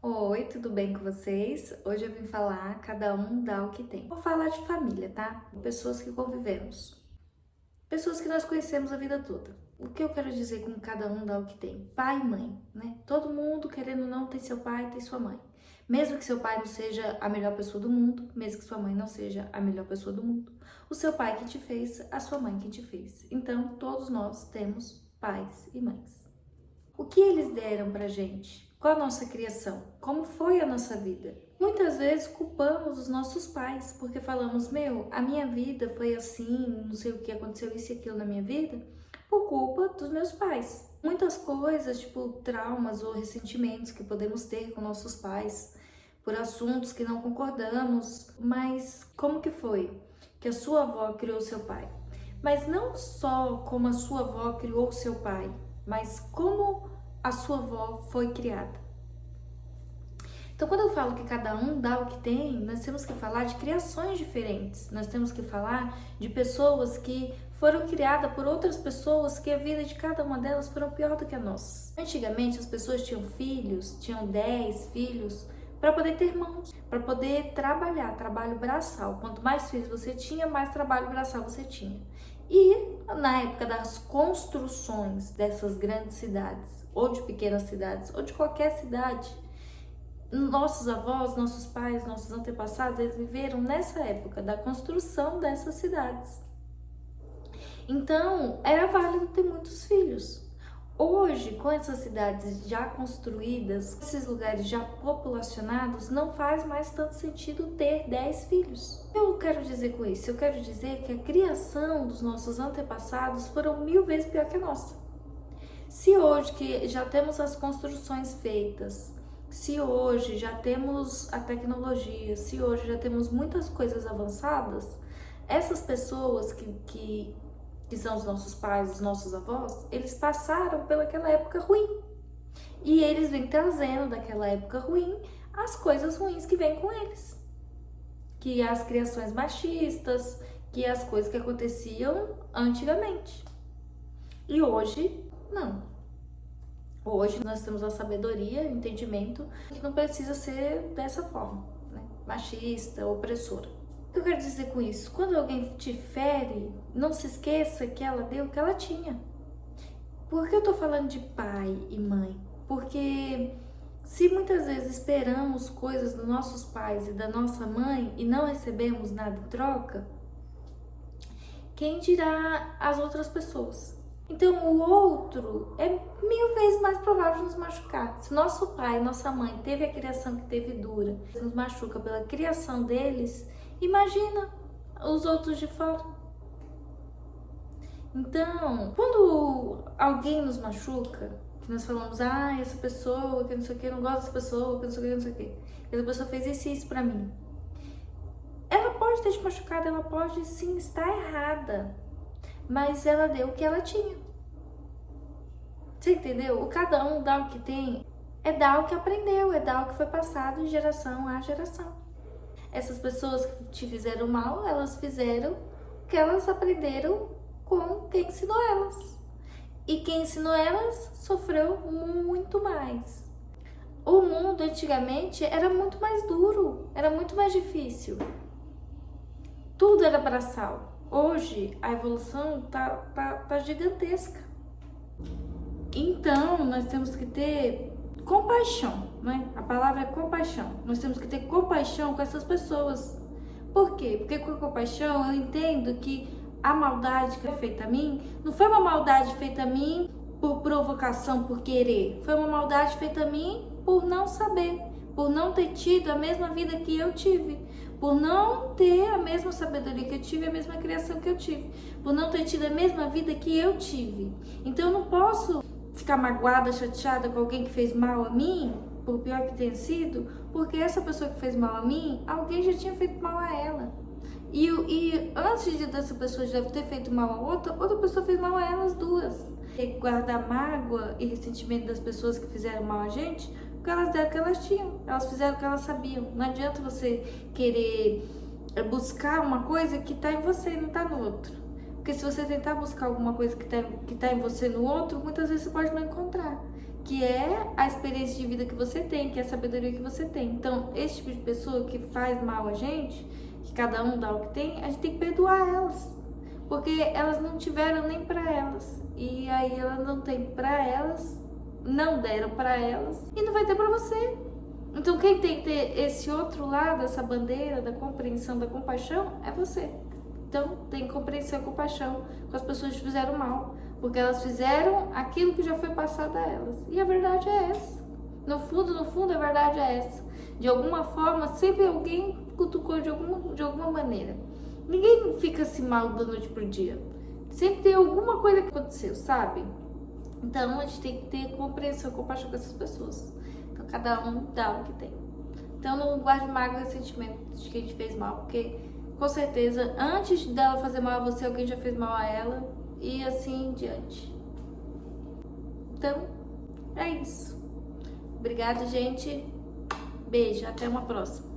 Oi, tudo bem com vocês? Hoje eu vim falar cada um dá o que tem. Vou falar de família, tá? Pessoas que convivemos. Pessoas que nós conhecemos a vida toda. O que eu quero dizer com cada um dá o que tem? Pai e mãe, né? Todo mundo, querendo ou não, tem seu pai e tem sua mãe. Mesmo que seu pai não seja a melhor pessoa do mundo, mesmo que sua mãe não seja a melhor pessoa do mundo, o seu pai que te fez, a sua mãe que te fez. Então, todos nós temos pais e mães. O que eles deram pra gente? Qual a nossa criação? Como foi a nossa vida? Muitas vezes culpamos os nossos pais, porque falamos, a minha vida foi assim, não sei o que aconteceu isso e aquilo na minha vida, por culpa dos meus pais. Muitas coisas, tipo traumas ou ressentimentos que podemos ter com nossos pais, por assuntos que não concordamos, mas como que foi que a sua avó criou seu pai? Mas não só como a sua avó criou seu pai, mas como a sua avó foi criada. Então, quando eu falo que cada um dá o que tem, nós temos que falar de criações diferentes. Nós temos que falar de pessoas que foram criadas por outras pessoas que a vida de cada uma delas foram pior do que a nossa. Antigamente, as pessoas tinham filhos, tinham 10 filhos, para poder ter mãos, para poder trabalhar, trabalho braçal. Quanto mais filhos você tinha, mais trabalho braçal você tinha. E na época das construções dessas grandes cidades, ou de pequenas cidades, ou de qualquer cidade, nossos avós, nossos pais, nossos antepassados, eles viveram nessa época da construção dessas cidades. Então, era válido ter muitos filhos. Hoje, com essas cidades já construídas, esses lugares já populacionados, não faz mais tanto sentido ter 10 filhos. O que eu quero dizer com isso? Eu quero dizer que a criação dos nossos antepassados foram 1000 vezes pior que a nossa. Se hoje que já temos as construções feitas, se hoje já temos a tecnologia, se hoje já temos muitas coisas avançadas, essas pessoas que são os nossos pais, os nossos avós, eles passaram pelaquela época ruim. E eles vêm trazendo daquela época ruim as coisas ruins que vêm com eles. Que as criações machistas, que as coisas que aconteciam antigamente. E hoje, não. Hoje nós temos a sabedoria, o entendimento que não precisa ser dessa forma, né? Machista, opressora. O que eu quero dizer com isso? Quando alguém te fere, não se esqueça que ela deu o que ela tinha. Por que eu tô falando de pai e mãe? Porque se muitas vezes esperamos coisas dos nossos pais e da nossa mãe e não recebemos nada em troca, quem dirá as outras pessoas? Então o outro é 1000 vezes mais provável de nos machucar. Se nosso pai, nossa mãe teve a criação que teve dura, nos machuca pela criação deles, imagina os outros de fora. Então, quando alguém nos machuca, que nós falamos, essa pessoa, que não sei o que, eu não gosto dessa pessoa, que não sei o que, não sei o que, essa pessoa fez isso e isso pra mim. Ela pode ter te machucado, ela pode sim estar errada, mas ela deu o que ela tinha. Você entendeu? O cada um dá o que tem, é dar o que aprendeu, é dar o que foi passado de geração a geração. Essas pessoas que te fizeram mal, elas fizeram o que elas aprenderam com quem ensinou elas. E quem ensinou elas sofreu muito mais. O mundo antigamente era muito mais duro, era muito mais difícil. Tudo era braçal. Hoje a evolução tá gigantesca. Então nós temos que ter compaixão, né? A palavra é compaixão. Nós temos que ter compaixão com essas pessoas. Por quê? Porque com compaixão eu entendo que a maldade que foi feita a mim não foi uma maldade feita a mim por provocação, por querer. Foi uma maldade feita a mim por não saber, por não ter tido a mesma vida que eu tive, por não ter a mesma sabedoria que eu tive, a mesma criação que eu tive, por não ter tido a mesma vida que eu tive. Então eu não posso ficar magoada, chateada com alguém que fez mal a mim, por pior que tenha sido, porque essa pessoa que fez mal a mim, alguém já tinha feito mal a ela. E antes dessa pessoa já ter feito mal a outra pessoa fez mal a elas duas. E guardar mágoa e ressentimento das pessoas que fizeram mal a gente, porque elas deram o que elas tinham, elas fizeram o que elas sabiam. Não adianta você querer buscar uma coisa que está em você e não está no outro. Porque se você tentar buscar alguma coisa que tá em você no outro, muitas vezes você pode não encontrar. que é a experiência de vida que você tem, que é a sabedoria que você tem. Então, esse tipo de pessoa que faz mal a gente, que cada um dá o que tem, a gente tem que perdoar elas, porque elas não tiveram nem para elas, e aí elas não têm para elas, não deram para elas e não vai ter para você. Então, quem tem que ter esse outro lado, essa bandeira da compreensão, da compaixão, é você. Então, tem compreensão e compaixão com as pessoas que fizeram mal, porque elas fizeram aquilo que já foi passado a elas. E a verdade é essa. No fundo, a verdade é essa. De alguma forma, sempre alguém cutucou de alguma maneira. Ninguém fica assim mal da noite pro dia. Sempre tem alguma coisa que aconteceu, sabe? Então, a gente tem que ter compreensão e compaixão com essas pessoas. Então, cada um dá o que tem. Então, não guarde mágoa e ressentimento de que a gente fez mal, porque com certeza, antes dela fazer mal a você, alguém já fez mal a ela e assim em diante. Então, é isso. Obrigada, gente. Beijo, até uma próxima.